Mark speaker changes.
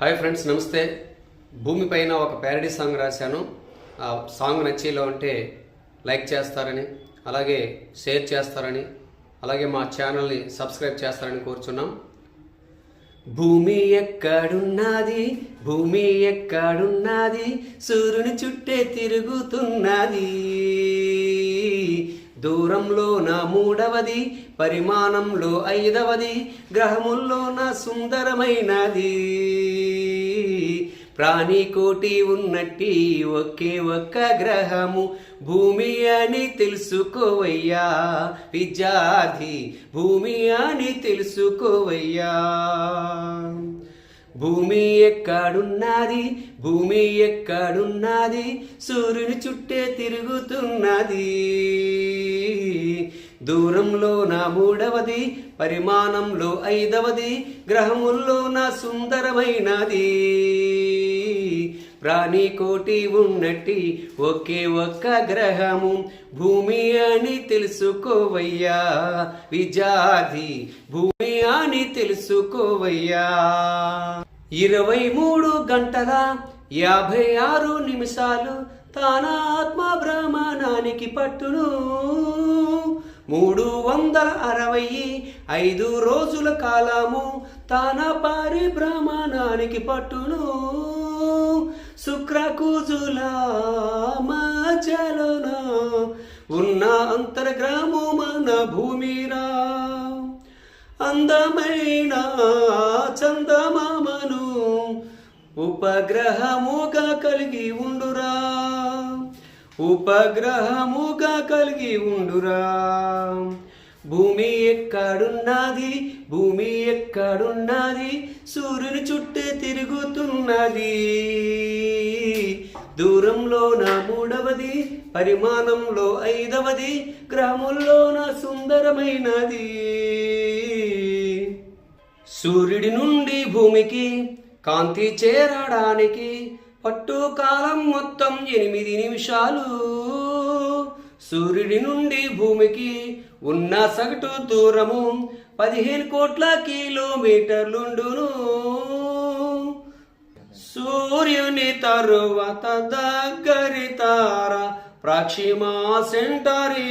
Speaker 1: Hi friends, నమస్తే. భూమి పైన ఒక ప్యారడీ సాంగ్ రాశాను. ఆ సాంగ్ నచ్చేలా ఉంటే లైక్ చేస్తారని, అలాగే షేర్ చేస్తారని, అలాగే మా ఛానల్ని సబ్స్క్రైబ్ చేస్తారని కోరుచున్నాం. భూమి ఎక్కడున్నది, భూమి ఎక్కడున్నది, సూర్యుని చుట్టే తిరుగుతున్నది. దూరంలో నా మూడవది, పరిమాణంలో ఐదవది, గ్రహముల్లో నా సుందరమైనది. ప్రాణికోటి ఉన్నట్టి ఒకే ఒక్క గ్రహము భూమి అని తెలుసుకోవయ్యా విద్యార్థి, భూమి అని తెలుసుకోవయ్యా. భూమి ఎక్కడున్నది, భూమి ఎక్కడున్నది, సూర్యుని చుట్టే తిరుగుతున్నది. దూరంలో నా మూడవది, పరిమాణంలో ఐదవది, గ్రహముల్లో నా సుందరమైనది. ప్రాణికోటి ఉన్నట్టి ఒకే ఒక్క గ్రహము భూమి అని తెలుసుకోవయ్యా విద్యార్థి, భూమి అని తెలుసుకోవయ్యా. 23 గంటల 56 నిమిషాలు తన ఆత్మ బ్రహ్మాండానికి పట్టును. 365 రోజుల కాలము తన పరిభ్రమణానికి పట్టును. శుక్రకుజుల మధ్యలోన ఉన్న అంతర్గ్రాము మన భూమిరా. అందమైన చందమామను ఉపగ్రహముగా కలిగి ఉండురా, ఉపగ్రహముగా కలిగి ఉండురా. భూమి ఎక్కడున్నది, భూమి ఎక్కడున్నది, సూర్యుని చుట్టే తిరుగుతున్నది. దూరంలో నా మూడవది, పరిమాణంలో ఐదవది, గ్రహముల్లో నా సుందరమైనది. సూర్యుడి నుండి భూమికి కాంతి చేరడానికి పట్టు కాలం మొత్తం 8 నిమిషాలు. సూర్యుడి నుండి భూమికి ఉన్న సగటు దూరము 15 కోట్ల కిలోమీటర్లుండును. సూర్యుని తరువాత దగ్గరి తార ప్రాక్షిమా సెంటరీ